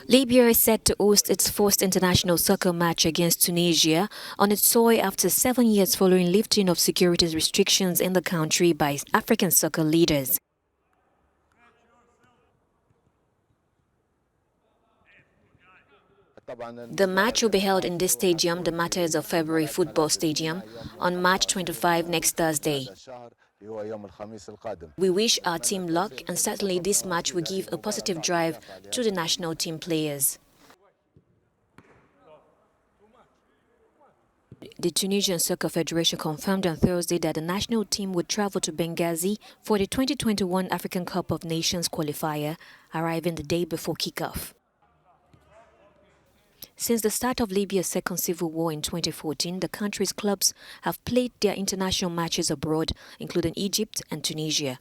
Libya is set to host its first international soccer match against Tunisia on its soil after 7 years following lifting of security restrictions in the country by African soccer leaders. The match will be held in this stadium, the Martyrs of February football stadium, on March 25 next Thursday. We wish our team luck, and certainly this match will give a positive drive to the national team players. The Tunisian Soccer Federation confirmed on Thursday that the national team would travel to Benghazi for the 2021 African Cup of Nations qualifier, arriving the day before kickoff. Since the start of Libya's second civil war in 2014, the country's clubs have played their international matches abroad, including Egypt and Tunisia.